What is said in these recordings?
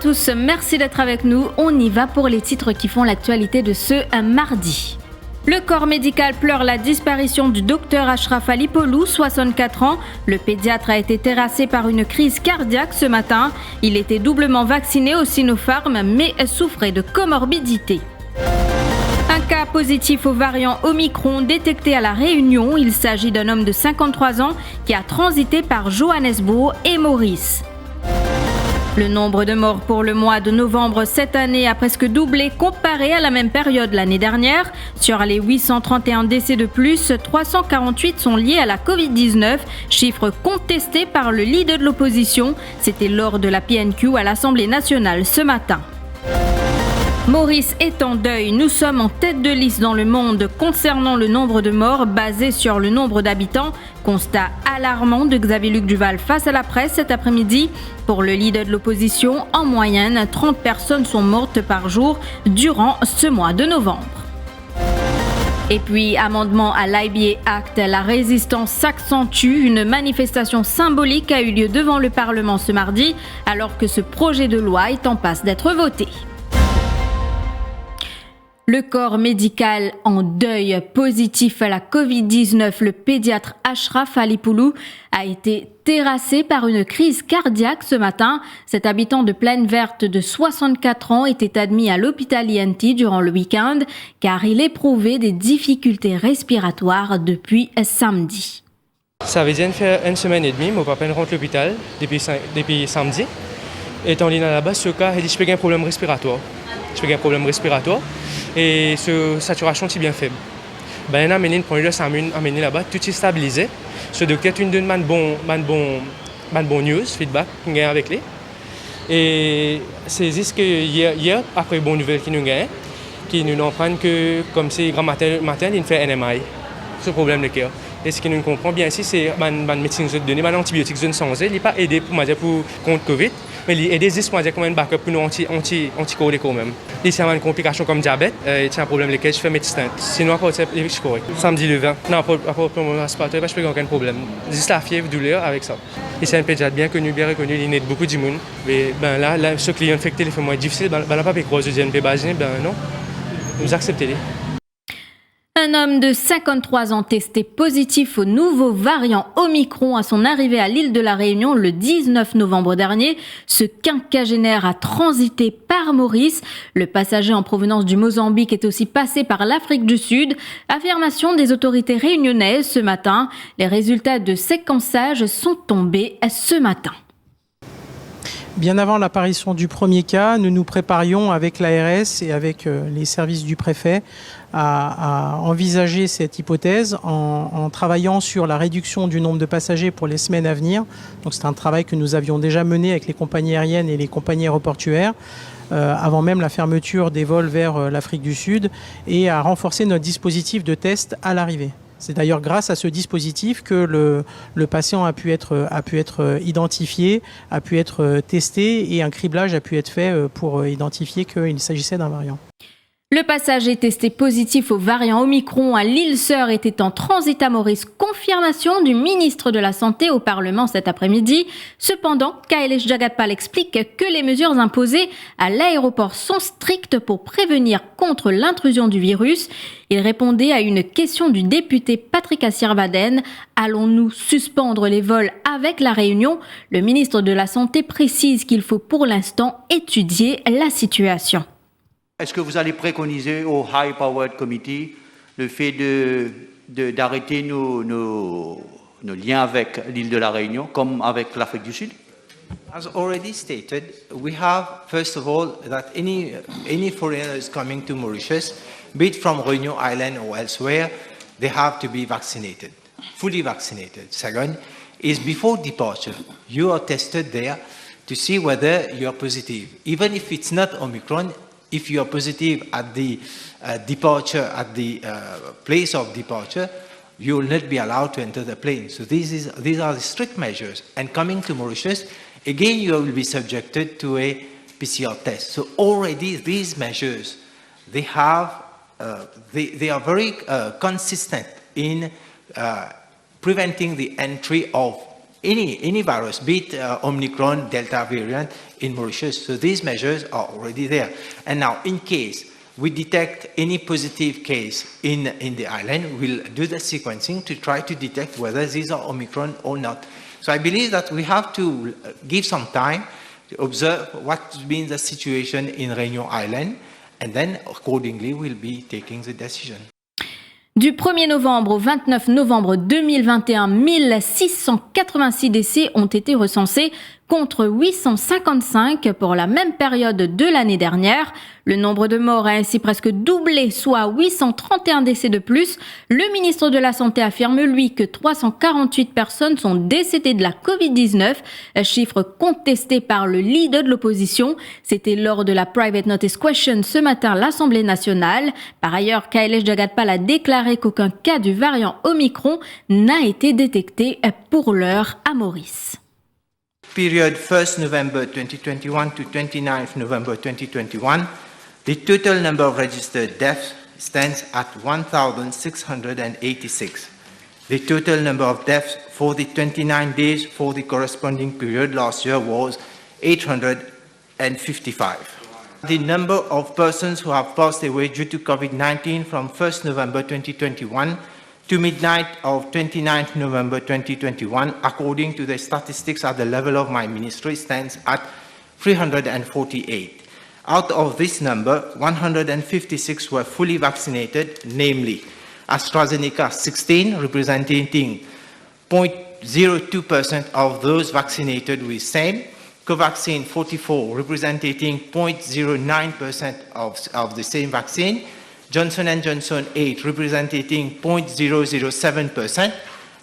tous, merci d'être avec nous. On y va pour les titres qui font l'actualité de ce mardi. Le corps médical pleure la disparition du docteur Ashraf Ali Poulou, 64 ans. Le pédiatre a été terrassé par une crise cardiaque ce matin. Il était doublement vacciné au Sinopharm mais souffrait de comorbidité. Un cas positif au variant Omicron détecté à La Réunion. Il s'agit d'un homme de 53 ans qui a transité par Johannesburg et Maurice. Le nombre de morts pour le mois de novembre cette année a presque doublé comparé à la même période l'année dernière. Sur les 831 décès de plus, 348 sont liés à la Covid-19, chiffre contesté par le leader de l'opposition. C'était lors de la PNQ à l'Assemblée nationale ce matin. Maurice est en deuil. Nous sommes en tête de liste dans le monde concernant le nombre de morts basé sur le nombre d'habitants. Constat alarmant de Xavier-Luc Duval face à la presse cet après-midi. Pour le leader de l'opposition, en moyenne, 30 personnes sont mortes par jour durant ce mois de novembre. Et puis, amendement à l'IBA Act, la résistance s'accentue. Une manifestation symbolique a eu lieu devant le Parlement ce mardi, alors que ce projet de loi est en passe d'être voté. Le corps médical en deuil positif à la Covid-19, le pédiatre Ashraf Ali Poulou a été terrassé par une crise cardiaque ce matin. Cet habitant de Plaine Verte de 64 ans était admis à l'hôpital INT durant le week-end car il éprouvait des difficultés respiratoires depuis samedi. Ça veut dire faire une semaine et demie, mon papa rentre à l'hôpital depuis samedi. Étant là là-bas, ce cas, il dit je peux avoir un problème respiratoire. Et cette saturation est bien faible. Ben, amené là-bas, tout est stabilisé. Ce docteur a donné un bon news, feedback qu'il a avec lui. Et c'est juste que hier, après bonne nouvelle qu'il nous gagne, qui nous apprennent que comme c'est grand matin, il fait NMI, ce problème de cœur. Et ce que nous comprenons bien ici, c'est que les médecins ont donné des antibiotiques sans aide. Il n'est pas aidé pour contre Covid, mais il aide juste pour comme un backup pour nous anti-Covid quand même. Ici, il y a une complication comme diabète, et c'est un problème lequel je fais médecin. Sinon, après, je suis correct. Samedi le 20, non, après mon respiratoire, je n'ai aucun problème. Juste la fièvre, douleur avec ça. Et c'est un pédiatre bien connu, bien reconnu, il aide beaucoup de monde. Mais ben, là, ce client infecté, il fait moins difficile, ben, là, pas de croiser de GNP basé, ben non, nous acceptez-les. Un homme de 53 ans testé positif au nouveau variant Omicron à son arrivée à l'île de la Réunion le 19 novembre dernier. Ce quinquagénaire a transité par Maurice. Le passager en provenance du Mozambique est aussi passé par l'Afrique du Sud. Affirmation des autorités réunionnaises ce matin. Les résultats de séquençage sont tombés ce matin. Bien avant l'apparition du premier cas, nous nous préparions avec l'ARS et avec les services du préfet à envisager cette hypothèse en travaillant sur la réduction du nombre de passagers pour les semaines à venir. Donc c'est un travail que nous avions déjà mené avec les compagnies aériennes et les compagnies aéroportuaires avant même la fermeture des vols vers l'Afrique du Sud et à renforcer notre dispositif de test à l'arrivée. C'est d'ailleurs grâce à ce dispositif que le patient a pu être identifié, a pu être testé et un criblage a pu être fait pour identifier qu'il s'agissait d'un variant. Le passager testé positif au variant Omicron à l'île Sœur était en transit à Maurice. Confirmation du ministre de la Santé au Parlement cet après-midi. Cependant, Kailesh Jagatpal explique que les mesures imposées à l'aéroport sont strictes pour prévenir contre l'intrusion du virus. Il répondait à une question du député Patrick Assirvaden. Allons-nous suspendre les vols avec la Réunion? Le ministre de la Santé précise qu'il faut pour l'instant étudier la situation. Est-ce que vous allez préconiser au High Powered Committee le fait d'arrêter nos liens avec l'île de la Réunion, comme avec l'Afrique du Sud? As already stated, we have, first of all, that any foreigners coming to Mauritius, be it from Réunion Island or elsewhere, they have to be vaccinated, fully vaccinated. Second is before departure, you are tested there to see whether you are positive. Even if it's not Omicron, if you are positive at the departure, at the place of departure, you will not be allowed to enter the plane. So these are the strict measures. And coming to Mauritius, again, you will be subjected to a PCR test. So already these measures, they are very consistent in preventing the entry of any virus, be it Omicron, Delta variant in Mauritius. So these measures are already there. And now, in case we detect any positive case in the island, we'll do the sequencing to try to detect whether these are Omicron or not. So I believe that we have to give some time to observe what's been the situation in Réunion Island, and then accordingly we'll be taking the decision. Du 1er novembre au 29 novembre 2021, 1686 décès ont été recensés contre 855 pour la même période de l'année dernière. Le nombre de morts a ainsi presque doublé, soit 831 décès de plus. Le ministre de la Santé affirme, lui, que 348 personnes sont décédées de la Covid-19, chiffre contesté par le leader de l'opposition. C'était lors de la Private Notice Question ce matin à l'Assemblée nationale. Par ailleurs, Kailesh Jagatpal a déclaré qu'aucun cas du variant Omicron n'a été détecté pour l'heure à Maurice. Period 1st November 2021 to 29th November 2021, the total number of registered deaths stands at 1,686. The total number of deaths for the 29 days for the corresponding period last year was 855. The number of persons who have passed away due to COVID-19 from 1st November 2021 to midnight of 29th November 2021, according to the statistics at the level of my ministry, stands at 348. Out of this number, 156 were fully vaccinated, namely AstraZeneca 16, representing 0.02% of those vaccinated with same, Covaxin 44, representing 0.09% of the same vaccine, Johnson & Johnson 8, representing 0.007%,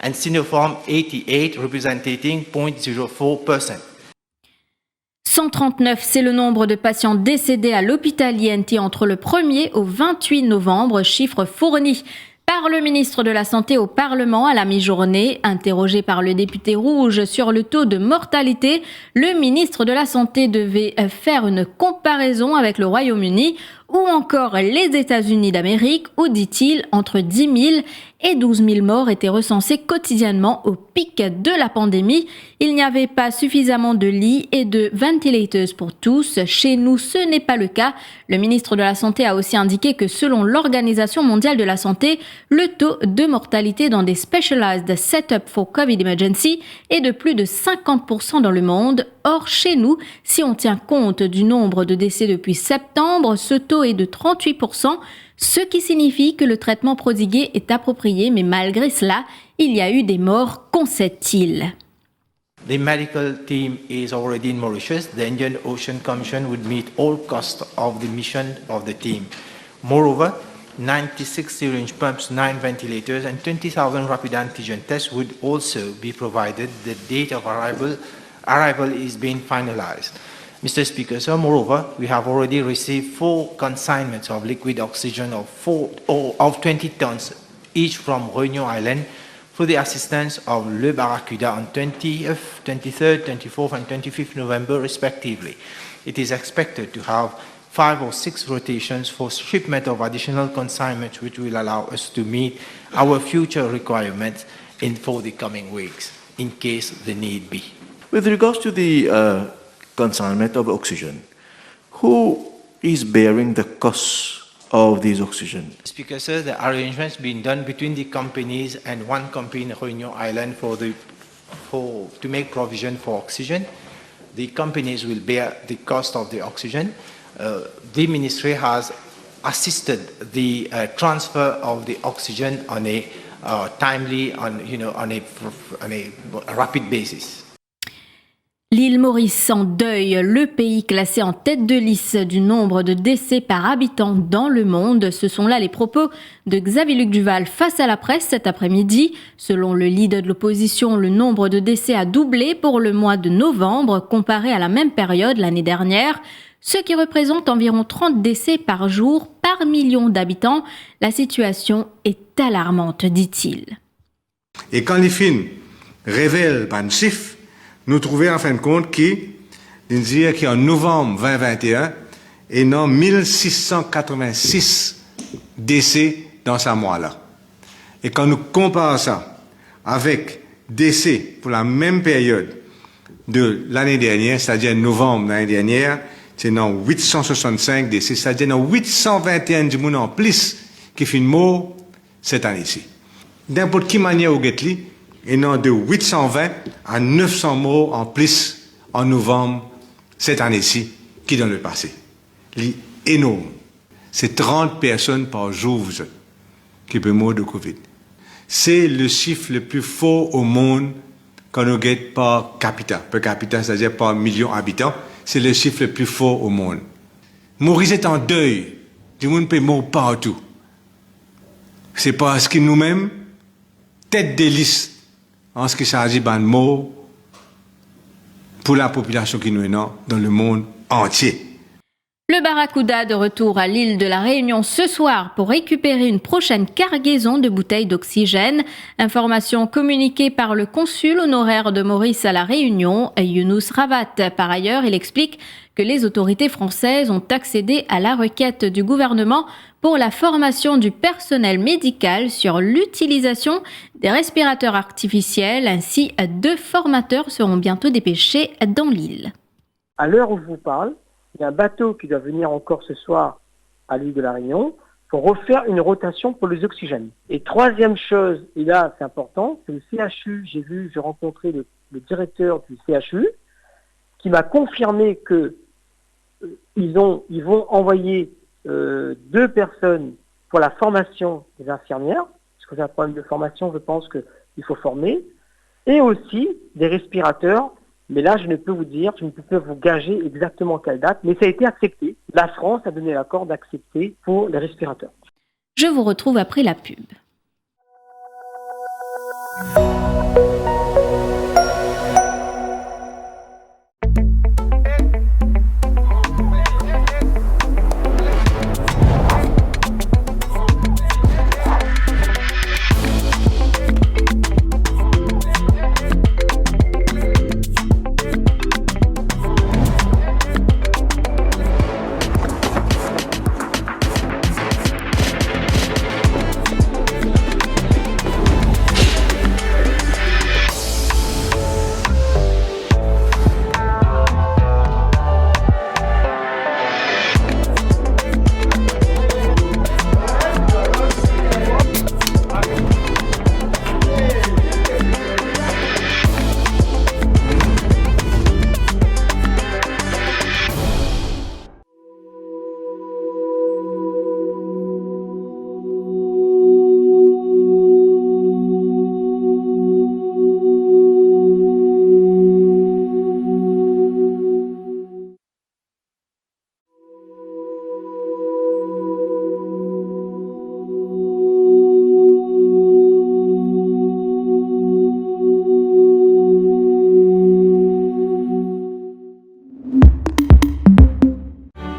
and Sinopharm 88, representing 0.04%. 139, c'est le nombre de patients décédés à l'hôpital INT entre le 1er au 28 novembre, chiffre fourni par le ministre de la Santé au Parlement à la mi-journée. Interrogé par le député rouge sur le taux de mortalité, le ministre de la Santé devait faire une comparaison avec le Royaume-Uni ou encore les États-Unis d'Amérique, où, dit-il, entre 10 000 et 12 000 morts étaient recensés quotidiennement au pic de la pandémie. Il n'y avait pas suffisamment de lits et de ventilators pour tous. Chez nous, ce n'est pas le cas. Le ministre de la Santé a aussi indiqué que selon l'Organisation mondiale de la santé, le taux de mortalité dans des Specialized Setup for COVID Emergency est de plus de 50% dans le monde. Or, chez nous, si on tient compte du nombre de décès depuis septembre, ce taux est de 38%, ce qui signifie que le traitement prodigué est approprié, mais malgré cela, il y a eu des morts, concède-t-il. The medical team is already in Mauritius. The Indian Ocean Commission would meet all costs of the mission of the team. Moreover, 96 syringe pumps, 9 ventilators, and 20,000 rapid antigen tests would also be provided. The date of arrival is being finalized. Mr. Speaker, so moreover, we have already received 4 consignments of liquid oxygen of 20 tons each from Réunion Island for the assistance of Le Barracuda on 20th, 23rd, 24th, and 25th November, respectively. It is expected to have 5 or 6 rotations for shipment of additional consignments, which will allow us to meet our future requirements for the coming weeks, in case the need be. With regards to the consignment of oxygen, who is bearing the costs of these oxygen? Speaker, sir, the arrangements being done between the companies and one company in Réunion Island to make provision for oxygen. The companies will bear the cost of the oxygen. The ministry has assisted the transfer of the oxygen on a timely, on a rapid basis. L'île Maurice en deuil, le pays classé en tête de liste du nombre de décès par habitant dans le monde. Ce sont là les propos de Xavier-Luc Duval face à la presse cet après-midi. Selon le leader de l'opposition, le nombre de décès a doublé pour le mois de novembre comparé à la même période l'année dernière, ce qui représente environ 30 décès par jour par million d'habitants. La situation est alarmante, dit-il. Et quand les films révèlent un chiffre, nous trouvons en fin de compte qu'en novembre 2021, il y a 1686 décès dans ce mois-là. Et quand nous comparons ça avec décès pour la même période de l'année dernière, c'est-à-dire novembre l'année dernière, c'est dans 865 décès, c'est-à-dire dans 821 du monde en plus qui finit mort cette année-ci. N'importe quelle manière au Getli, et non de 820 à 900 morts en plus en novembre cette année-ci qui dans le passé. C'est énorme. C'est 30 personnes par jour qui peuvent mourir de Covid. C'est le chiffre le plus fort au monde quand on regarde par capita. Per capita, c'est-à-dire par million d'habitants, c'est le chiffre le plus fort au monde. Maurice est en deuil. Du monde peut mourir partout. C'est parce que nous-mêmes, tête de liste en ce qui s'agit de mort pour la population qui nous est dans le monde entier. Le Barracuda de retour à l'île de la Réunion ce soir pour récupérer une prochaine cargaison de bouteilles d'oxygène. Information communiquée par le consul honoraire de Maurice à la Réunion, Younous Ravat. Par ailleurs, il explique que les autorités françaises ont accédé à la requête du gouvernement pour la formation du personnel médical sur l'utilisation des respirateurs artificiels. Ainsi, 2 formateurs seront bientôt dépêchés dans l'île. À l'heure où je vous parle, il y a un bateau qui doit venir encore ce soir à l'île de la Réunion pour refaire une rotation pour les oxygènes. Et troisième chose, et là c'est important, c'est le CHU. J'ai rencontré le directeur du CHU qui m'a confirmé que ils vont envoyer 2 personnes pour la formation des infirmières, parce que c'est un problème de formation, je pense qu'il faut former, et aussi des respirateurs. Mais là, je ne peux vous gager exactement quelle date, mais ça a été accepté. La France a donné l'accord d'accepter pour les respirateurs. Je vous retrouve après la pub.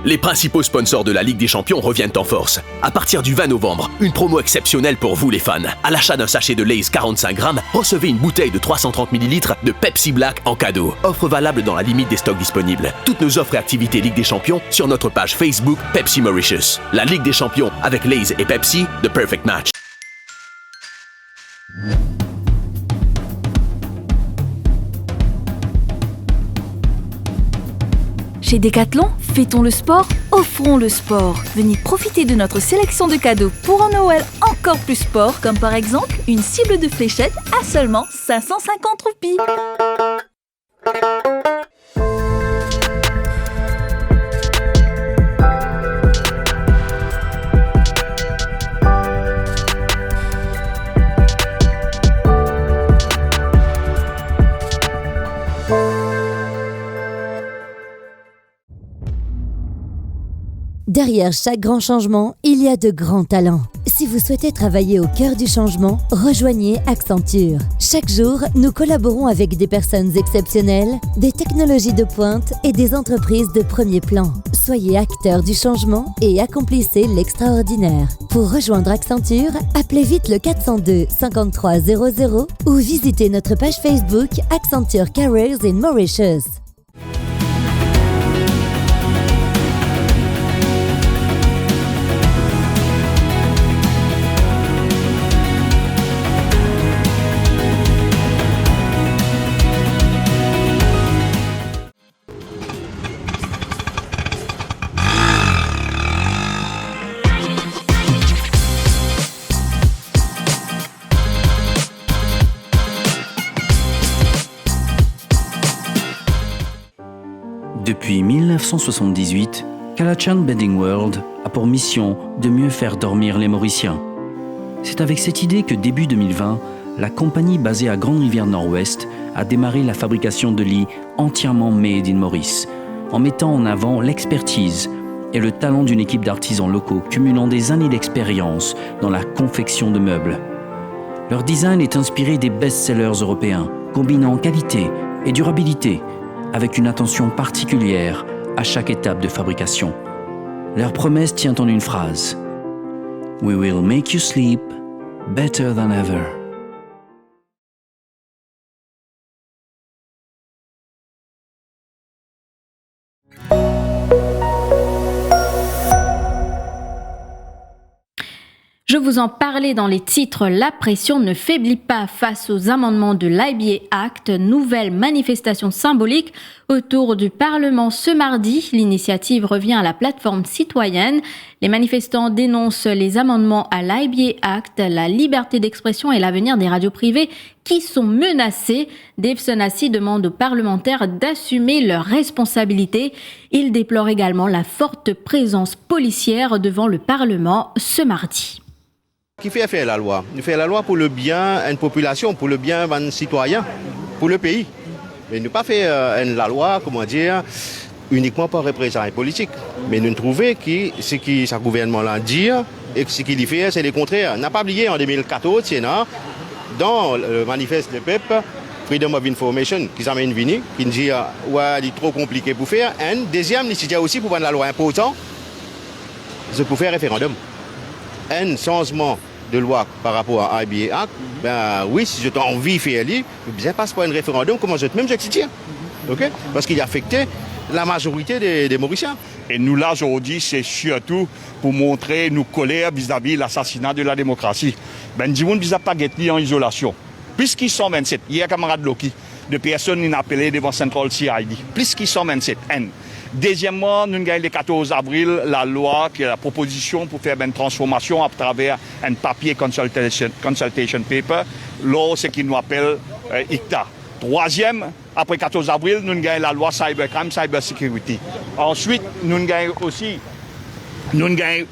Les principaux sponsors de la Ligue des Champions reviennent en force. À partir du 20 novembre, une promo exceptionnelle pour vous les fans. À l'achat d'un sachet de Lay's 45 grammes, recevez une bouteille de 330 ml de Pepsi Black en cadeau. Offre valable dans la limite des stocks disponibles. Toutes nos offres et activités Ligue des Champions sur notre page Facebook Pepsi Mauritius. La Ligue des Champions avec Lay's et Pepsi, the perfect match. Chez Decathlon, fêtons le sport, offrons le sport. Venez profiter de notre sélection de cadeaux pour un Noël encore plus sport, comme par exemple une cible de fléchettes à seulement 550 roupies. Derrière chaque grand changement, il y a de grands talents. Si vous souhaitez travailler au cœur du changement, rejoignez Accenture. Chaque jour, nous collaborons avec des personnes exceptionnelles, des technologies de pointe et des entreprises de premier plan. Soyez acteurs du changement et accomplissez l'extraordinaire. Pour rejoindre Accenture, appelez vite le 402 53 00 ou visitez notre page Facebook Accenture Careers in Mauritius. Depuis 1978, Kalachan Bedding World a pour mission de mieux faire dormir les Mauriciens. C'est avec cette idée que début 2020, la compagnie basée à Grande-Rivière-Nord-Ouest a démarré la fabrication de lits entièrement made in Maurice, en mettant en avant l'expertise et le talent d'une équipe d'artisans locaux cumulant des années d'expérience dans la confection de meubles. Leur design est inspiré des best-sellers européens, combinant qualité et durabilité, avec une attention particulière à chaque étape de fabrication. Leur promesse tient en une phrase: We will make you sleep better than ever. Je vous en parlais dans les titres, la pression ne faiblit pas face aux amendements de l'IBA Act, nouvelle manifestation symbolique autour du Parlement ce mardi. L'initiative revient à la plateforme citoyenne. Les manifestants dénoncent les amendements à l'IBA Act, la liberté d'expression et l'avenir des radios privées qui sont menacés. Dave Sonassi demande aux parlementaires d'assumer leurs responsabilités. Il déplore également la forte présence policière devant le Parlement ce mardi. Qui fait faire la loi? Il fait la loi pour le bien d'une population, pour le bien d'un citoyen, pour le pays. Mais ne pas faire la loi, uniquement par représailles politiques. Mais nous trouvons que ce que ce gouvernement-là dit et ce qu'il y fait, c'est le contraire. On n'a pas oublié en 2014, Sénat, dans le manifeste du peuple, Freedom of Information, qui s'amène vini, qui dit ouais, il est trop compliqué pour faire. Et deuxième, il dit aussi pour prendre la loi importante, c'est pour faire référendum. Un changement de loi par rapport à l'IBA Act, ben oui, si j'ai envie de faire lui, bien passe par un référendum, comment je même j'excite. Okay? Parce qu'il affectait la majorité des Mauriciens. Et nous là aujourd'hui, c'est surtout pour montrer nos colères vis-à-vis de l'assassinat de la démocratie. Ben dis-moi, ils n'ont pas été en isolation. Plus qu'ils sont 27, hier camarade Loki, de personnes qui ont appelé devant Central CID. Plus qu'ils sont 27, N. Deuxièmement, nous avons le 14 avril la loi, qui est la proposition pour faire une transformation à travers un papier consultation paper, là, ce qui nous appelle ICTA. Troisième, après 14 avril, nous avons la loi cybercrime, cybersecurity. Ensuite, nous avons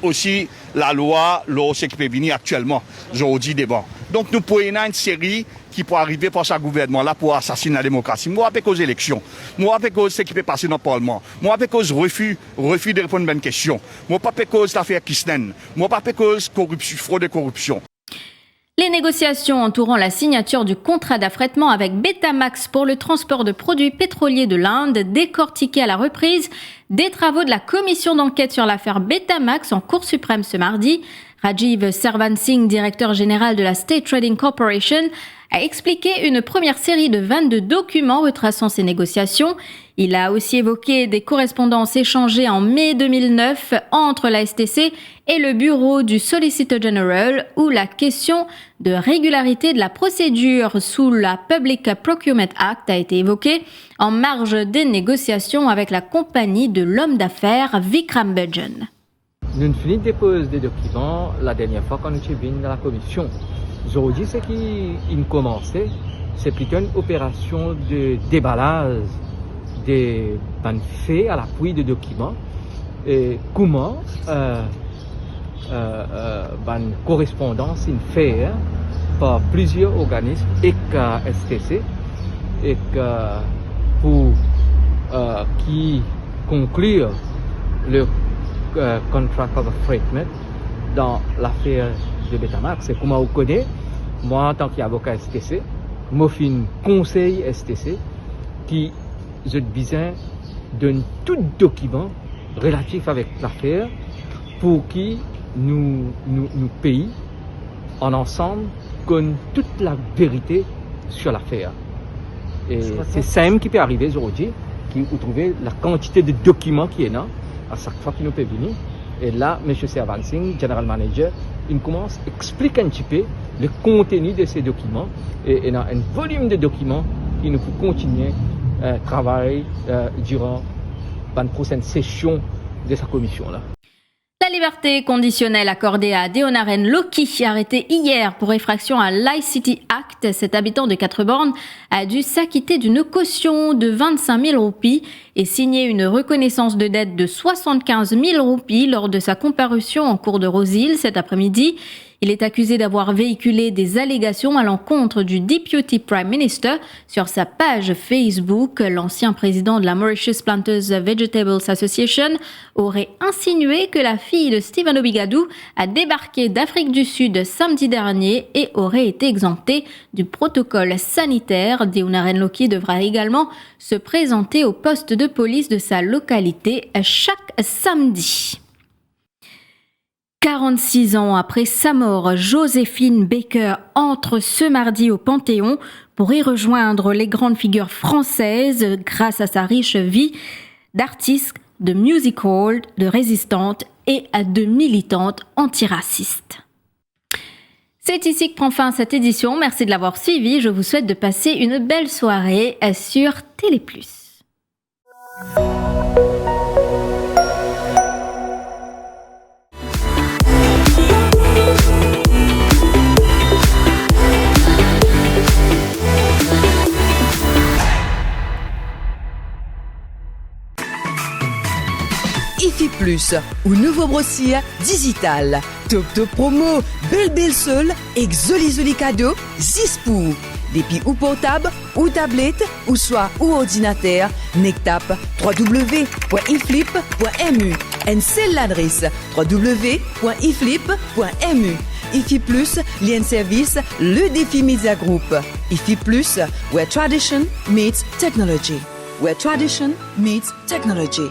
aussi la loi, ce qui peut venir actuellement, aujourd'hui devant. Donc nous prenons une série qui peut arriver pour ce gouvernement-là pour assassiner la démocratie. Moi, avec aux élections, moi, avec ce qui peut passer dans le Parlement, moi, avec aux refus de répondre à une question, moi, pas avec l'affaire Kisnen, moi, pas avec corruption, fraude et corruption. Les négociations entourant la signature du contrat d'affrètement avec Betamax pour le transport de produits pétroliers de l'Inde, décortiquées à la reprise des travaux de la commission d'enquête sur l'affaire Betamax en Cour suprême ce mardi. Rajiv Sarvansingh, directeur général de la State Trading Corporation, a expliqué une première série de 22 documents retraçant ces négociations. Il a aussi évoqué des correspondances échangées en mai 2009 entre la STC et le bureau du Solicitor General, où la question de régularité de la procédure sous la Public Procurement Act a été évoquée en marge des négociations avec la compagnie de l'homme d'affaires Vikram Budgen. Nous finissons de déposer des documents la dernière fois quand nous sommes venus dans la commission. Aujourd'hui, ce qui a commencé, c'est plutôt une opération de déballage des faits à l'appui de documents et comment correspondance est faite par plusieurs organismes et STC et pour qui conclure le contract of affreightment dans l'affaire de Betamax. C'est comment on connaît, moi en tant qu'avocat STC, moi fais un conseil STC qui je besoin d'un tout document relatif avec l'affaire pour qui nous pays en ensemble connaissent toute la vérité sur l'affaire. Et c'est ça qui peut arriver aujourd'hui, qui vous trouvez la quantité de documents qui est là à chaque fois qu'il nous peut venir. Et là, M. Sarvansingh, General Manager, il commence à expliquer un petit peu le contenu de ces documents. Et il y a un volume de documents qui nous peut continuer à travailler durant la prochaine session de sa commission-là. La liberté conditionnelle accordée à Deonaren Loki, arrêté hier pour effraction à l'ICT Act, cet habitant de 4 bornes a dû s'acquitter d'une caution de 25 000 roupies et signer une reconnaissance de dette de 75 000 roupies lors de sa comparution en cour de Rose-Hill cet après-midi. Il est accusé d'avoir véhiculé des allégations à l'encontre du Deputy Prime Minister sur sa page Facebook. L'ancien président de la Mauritius Planters Vegetables Association aurait insinué que la fille de Stephen Obigadou a débarqué d'Afrique du Sud samedi dernier et aurait été exemptée du protocole sanitaire. Deonaren Loki devra également se présenter au poste de police de sa localité chaque samedi. 46 ans après sa mort, Joséphine Baker entre ce mardi au Panthéon pour y rejoindre les grandes figures françaises grâce à sa riche vie d'artiste, de music hall, de résistante et de militante antiraciste. C'est ici que prend fin cette édition. Merci de l'avoir suivi. Je vous souhaite de passer une belle soirée sur Télé+. IFI Plus, ou nouveau brossier digital. Top promo, belle seule, exoli cadeau, 6 pour. Depuis ou portable, ou tablette, ou soit ou ordinateur, nectap www.iflip.mu. Et c'est l'adresse www.iflip.mu. IFI Plus, lien service, le défi Media Group. IFI Plus, where tradition meets technology. Where tradition meets technology.